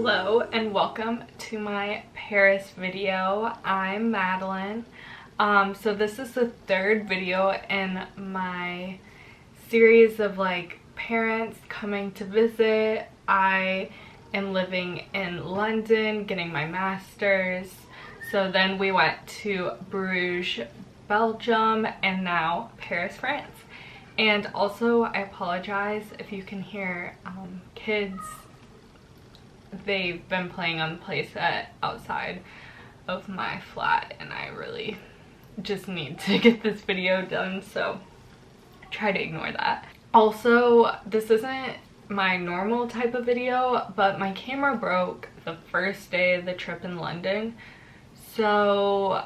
Hello and welcome to my Paris video. I'm Madeline. So this is the third video in my series of like parents coming to visit. I am living in London getting my master's. So then we went to Brugge, Belgium, and now Paris, France. And also I apologize if you can hear kids. They've been playing on the playset outside of my flat and I really just need to get this video done, so try to ignore that. Also, this isn't my normal type of video, but my camera broke the first day of the trip in London, so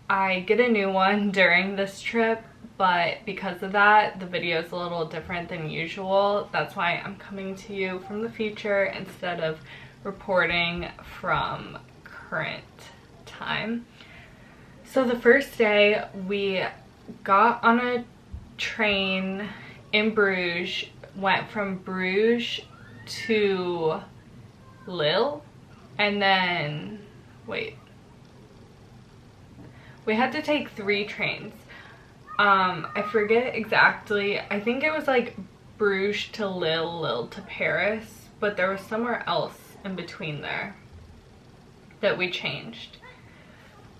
I get a new one during this trip. But because of that, the video is a little different than usual. That's why I'm coming to you from the future instead of reporting from current time. So the first day we got on a train in Bruges, went from Bruges to Lille, and then, wait, we had to take 3 trains. I forget exactly. I think it was like Bruges to Lille, Lille to Paris, but there was somewhere else in between there that we changed.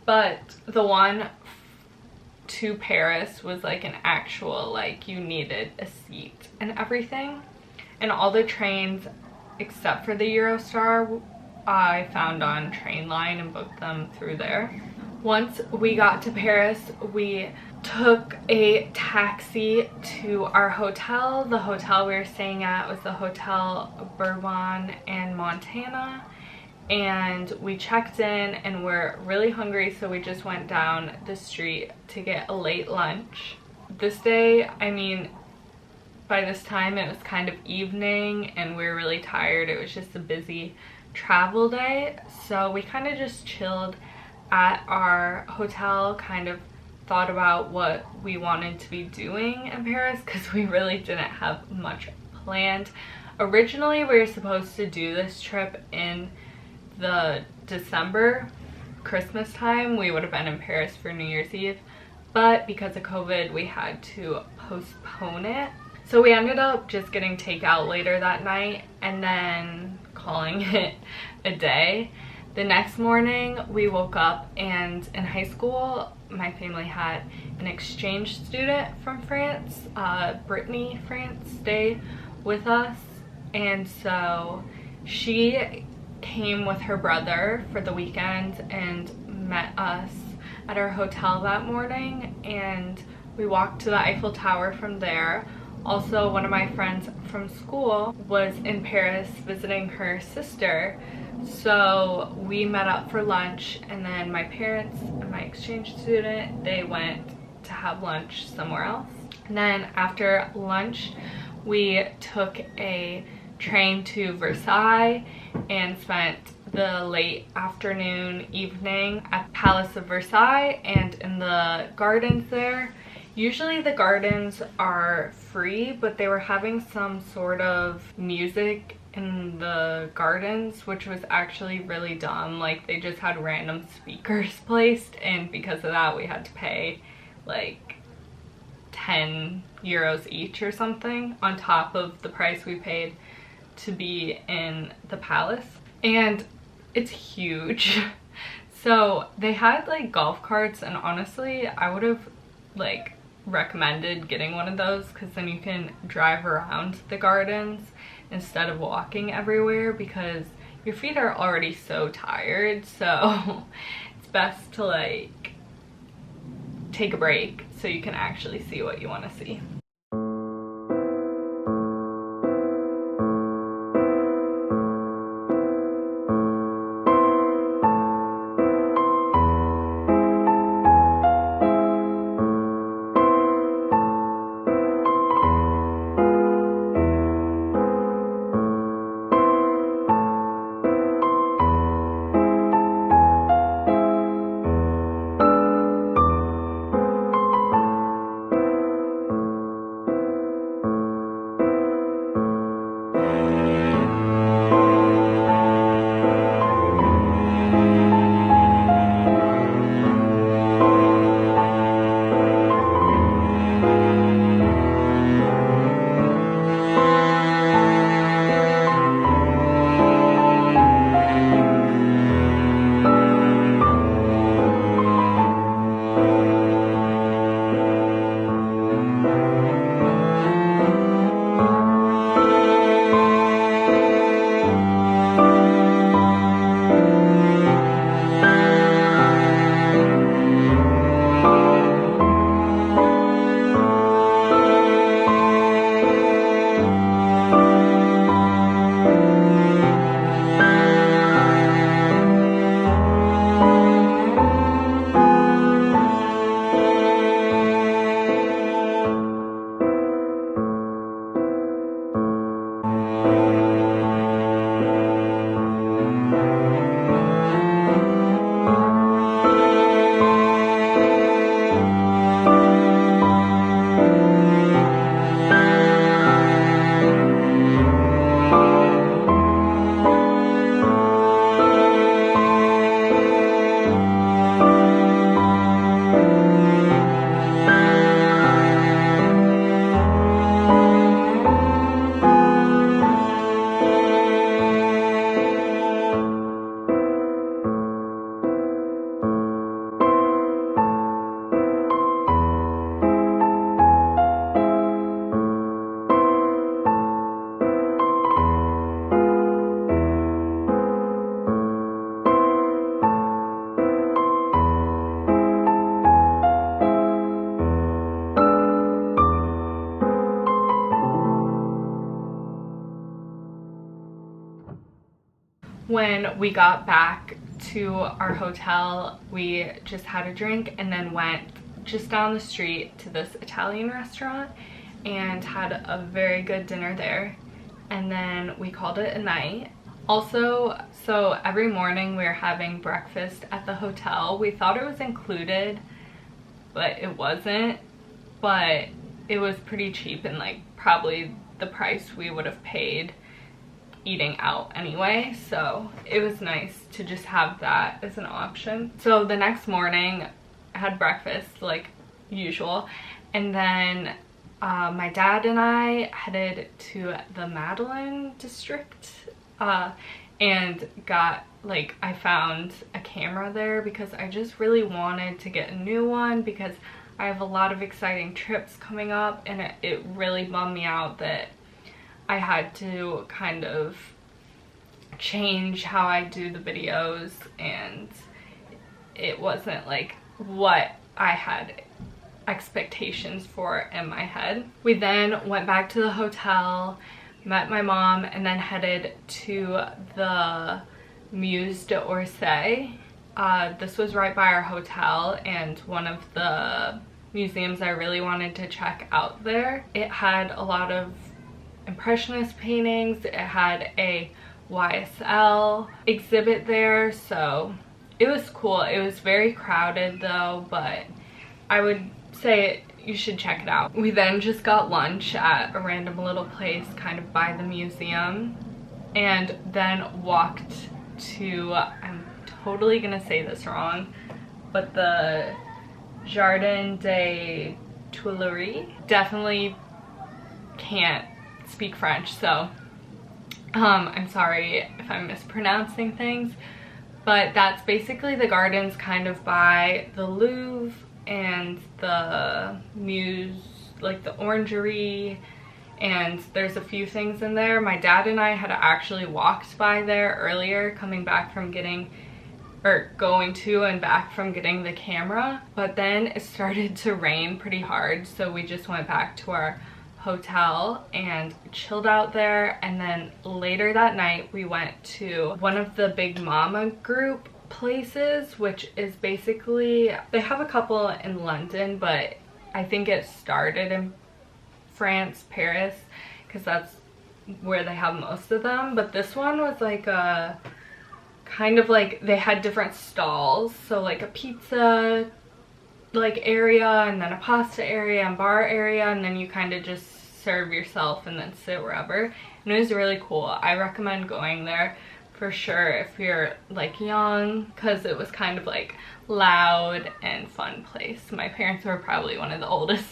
But the one to Paris was like an actual, like, you needed a seat and everything. And all the trains except for the Eurostar I found on Trainline and booked them through there. Once we got to Paris, we took a taxi to our hotel. The hotel we were staying at was the Hotel Bourbon in Montana, and we checked in and we're really hungry, so we just went down the street to get a late lunch. This day, I mean, by this time it was kind of evening and we were really tired. It was just a busy travel day, so we kind of just chilled at our hotel, kind of thought about what we wanted to be doing in Paris because we really didn't have much planned. Originally we were supposed to do this trip in the December Christmas time. We would have been in Paris for New Year's Eve, but because of COVID we had to postpone it. So we ended up just getting takeout later that night and then calling it a day. The next morning we woke up, and in high school my family had an exchange student from France, Brittany, France, stay with us, and so she came with her brother for the weekend and met us at our hotel that morning, and we walked to the Eiffel Tower from there. Also, one of my friends from school was in Paris visiting her sister, so we met up for lunch, and then my parents and my exchange student, they went to have lunch somewhere else. And then after lunch we took a train to Versailles and spent the late afternoon, evening at the Palace of Versailles and in the gardens there. Usually the gardens are free, but they were having some sort of music in the gardens, which was actually really dumb. Like, they just had random speakers placed, and because of that we had to pay like 10 euros each or something on top of the price we paid to be in the palace. And it's huge. So they had like golf carts, and honestly I would have like recommended getting one of those because then you can drive around the gardens instead of walking everywhere, because your feet are already so tired, so it's best to like take a break so you can actually see what you want to see. When we got back to our hotel, we just had a drink and then went just down the street to this Italian restaurant and had a very good dinner there, and then we called it a night. Also, so every morning we were having breakfast at the hotel. We thought it was included, but it wasn't, but it was pretty cheap and like probably the price we would have paid eating out anyway, so it was nice to just have that as an option. So the next morning I had breakfast like usual, and then my dad and I headed to the Madeleine district and got like, I found a camera there because I just really wanted to get a new one because I have a lot of exciting trips coming up, and it really bummed me out that I had to kind of change how I do the videos, and it wasn't like what I had expectations for in my head. We then went back to the hotel, met my mom, and then headed to the Musée d'Orsay. This was right by our hotel and one of the museums I really wanted to check out there. It had a lot of Impressionist paintings. It had a YSL exhibit there, so it was cool. It was very crowded though, but I would say you should check it out. We then just got lunch at a random little place kind of by the museum, and then walked to, I'm totally gonna say this wrong, but the Jardin des Tuileries. Definitely can't speak French, so I'm sorry if I'm mispronouncing things, but that's basically the gardens kind of by the Louvre and the Muse, like the Orangery, and there's a few things in there. My dad and I had actually walked by there earlier coming back from going to and back from getting the camera, but then it started to rain pretty hard, so we just went back to our hotel and chilled out there. And then later that night we went to one of the Big Mama group places, which is basically, they have a couple in London, but I think it started in France, Paris, because that's where they have most of them. But this one was like a kind of like, they had different stalls, so like a pizza like area, and then a pasta area and bar area, and then you kind of just serve yourself and then sit wherever, and it was really cool. I recommend going there for sure if you're like young, because it was kind of like loud and fun place. My parents were probably one of the oldest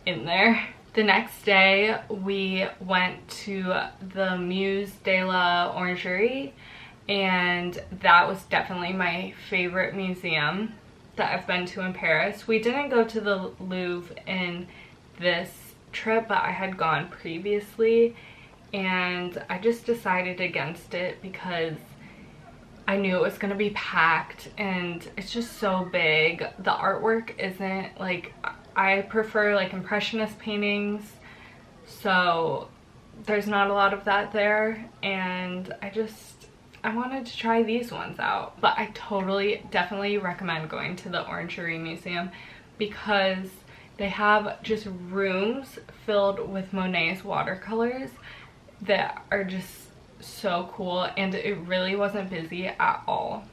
in there. The next day we went to the Musée de la Orangerie, and that was definitely my favorite museum that I've been to in Paris. We didn't go to the Louvre in this trip, but I had gone previously, and I just decided against it because I knew it was gonna be packed and it's just so big. The artwork isn't like, I prefer like Impressionist paintings, so there's not a lot of that there, and I wanted to try these ones out. But I definitely recommend going to the Orangery Museum because they have just rooms filled with Monet's watercolors. that are just so cool, and it really wasn't busy at all.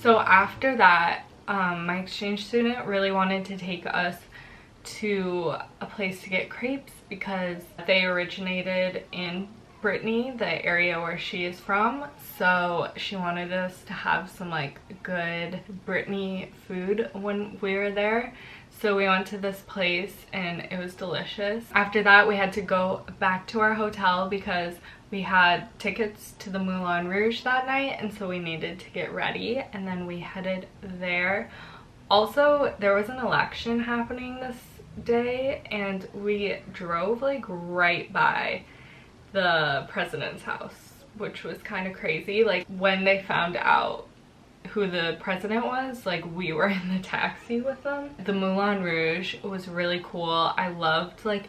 So after that, my exchange student really wanted to take us to a place to get crepes because they originated in Brittany, the area where she is from. So she wanted us to have some like good Brittany food when we were there. So we went to this place and it was delicious. After that, we had to go back to our hotel because we had tickets to the Moulin Rouge that night, and so we needed to get ready, and then we headed there. Also, there was an election happening this day, and we drove like right by the president's house, which was kind of crazy. Like when they found out who the president was, like we were in the taxi with them. The Moulin Rouge was really cool. I loved like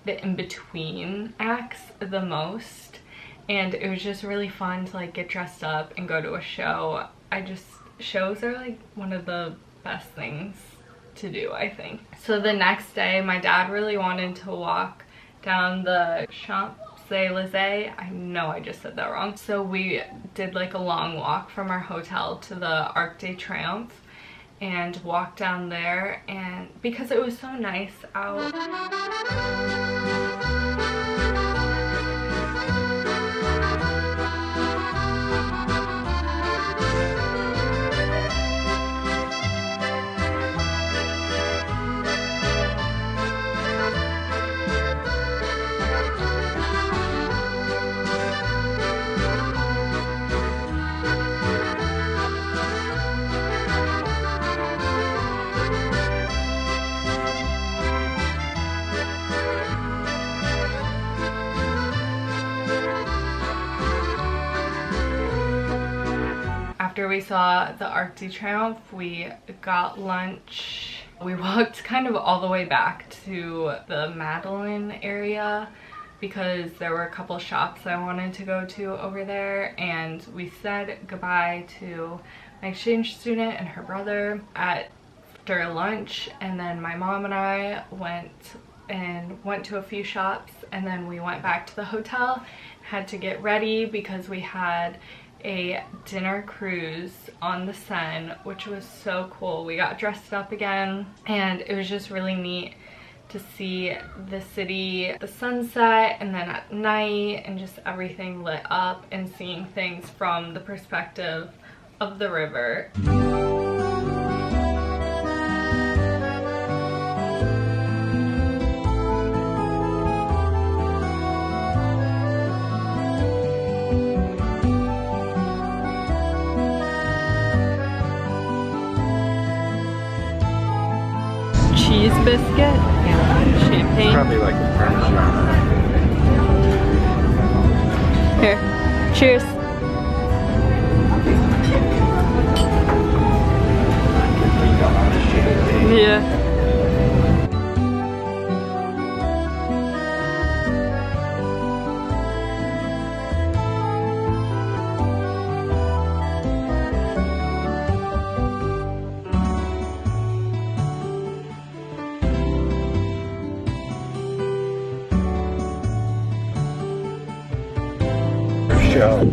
the in-between acts the most, and it was just really fun to like get dressed up and go to a show. Shows are like one of the best things to do, I think. So the next day, my dad really wanted to walk down the Champs-Élysées. I know I just said that wrong. So we did like a long walk from our hotel to the Arc de Triomphe and walked down there, and because it was so nice out. After we saw the Arc de Triomphe, we got lunch. We walked kind of all the way back to the Madeleine area because there were a couple shops I wanted to go to over there, and we said goodbye to my exchange student and her brother after lunch, and then my mom and I went to a few shops, and then we went back to the hotel, had to get ready because we had a dinner cruise on the Seine, which was so cool. We got dressed up again, and it was just really neat to see the city, the sunset, and then at night, and just everything lit up, and seeing things from the perspective of the river. Cheese biscuit, champagne. Probably like a Parmesan. Here, cheers. Yeah. Show.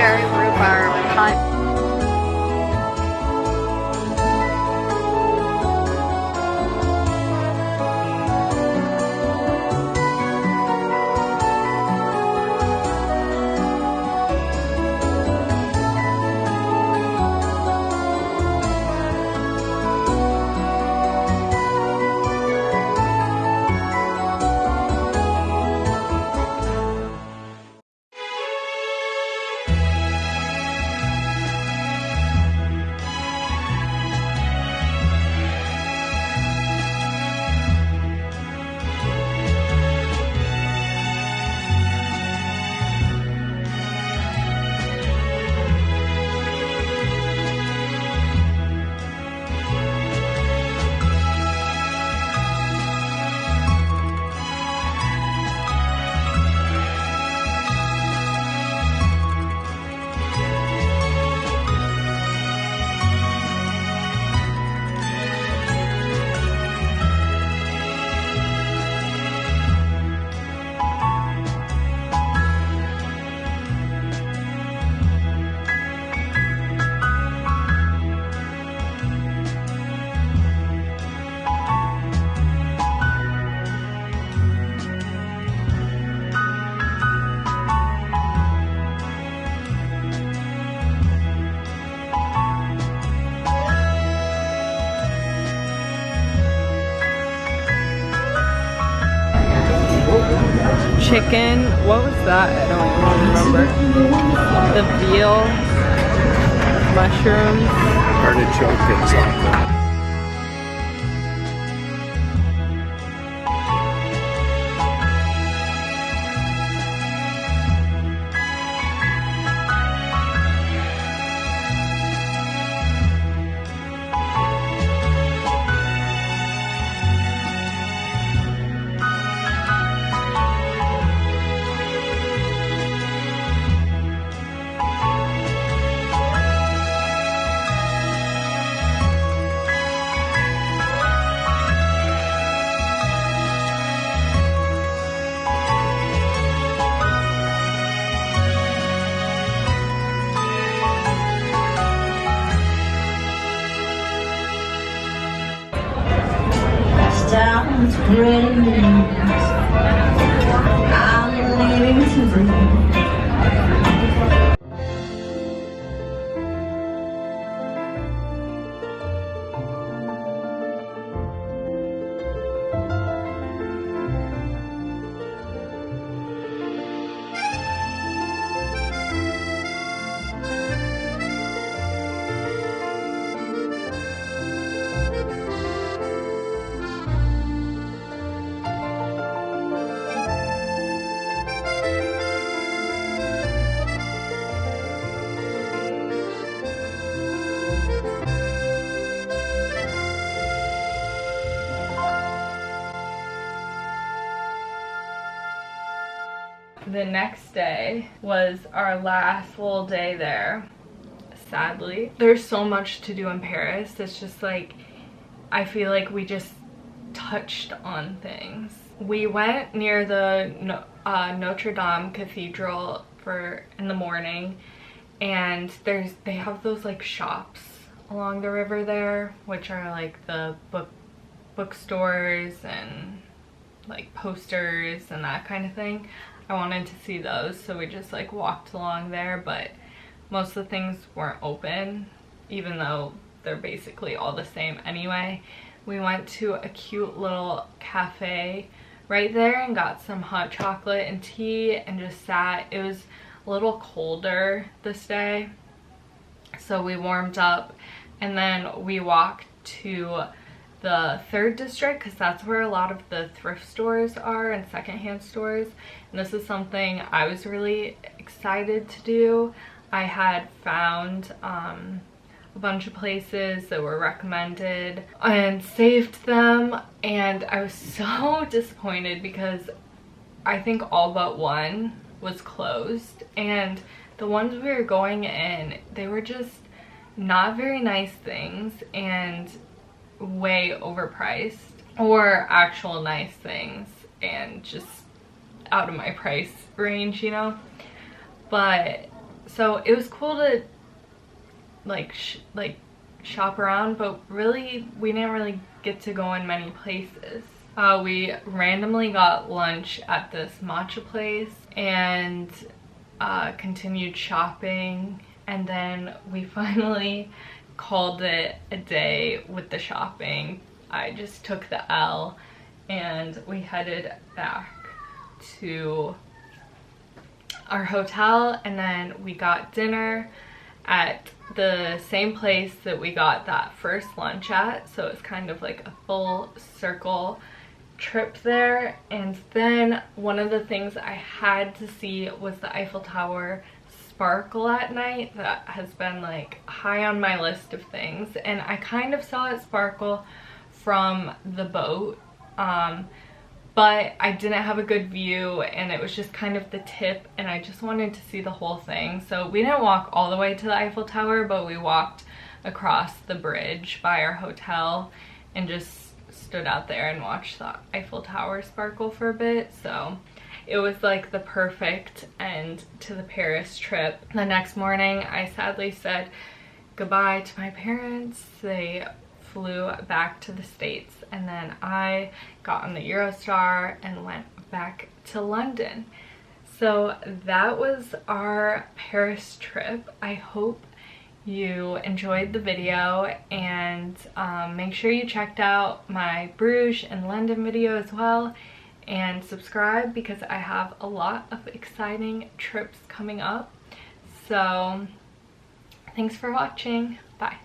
cherry rhubarb and honey. Chicken, what was that? I don't even remember. The veal, mushrooms. Artichoke and something. Sounds pretty news. I'm leaving to breathe. The next day was our last little day there, sadly. There's so much to do in Paris. It's just like, I feel like we just touched on things. We went near the Notre Dame Cathedral in the morning, and they have those like shops along the river there, which are like the bookstores and like posters and that kind of thing. I wanted to see those, so we just like walked along there, but most of the things weren't open, even though they're basically all the same anyway. We went to a cute little cafe right there and got some hot chocolate and tea and just sat. It was a little colder this day, so we warmed up, and then we walked to the 3rd district because that's where a lot of the thrift stores are and secondhand stores, and this is something I was really excited to do. I had found a bunch of places that were recommended and saved them, and I was so disappointed because I think all but one was closed, and the ones we were going in, they were just not very nice things and way overpriced, or actual nice things and just out of my price range, you know. But So it was cool to like shop around, but really we didn't really get to go in many places. We randomly got lunch at this matcha place and continued shopping, and then we finally called it a day with the shopping. I just took the L and we headed back to our hotel, and then we got dinner at the same place that we got that first lunch at, so it's kind of like a full circle trip there. And then one of the things I had to see was the Eiffel Tower sparkle at night. That has been like high on my list of things, and I kind of saw it sparkle from the boat, but I didn't have a good view and it was just kind of the tip, and I just wanted to see the whole thing. So we didn't walk all the way to the Eiffel Tower, but we walked across the bridge by our hotel and just stood out there and watched the Eiffel Tower sparkle for a bit. So it was like the perfect end to the Paris trip. The next morning I sadly said goodbye to my parents. They flew back to the States, and then I got on the Eurostar and went back to London. So that was our Paris trip. I hope you enjoyed the video, and make sure you checked out my Bruges and London video as well, and subscribe because I have a lot of exciting trips coming up. So thanks for watching. Bye.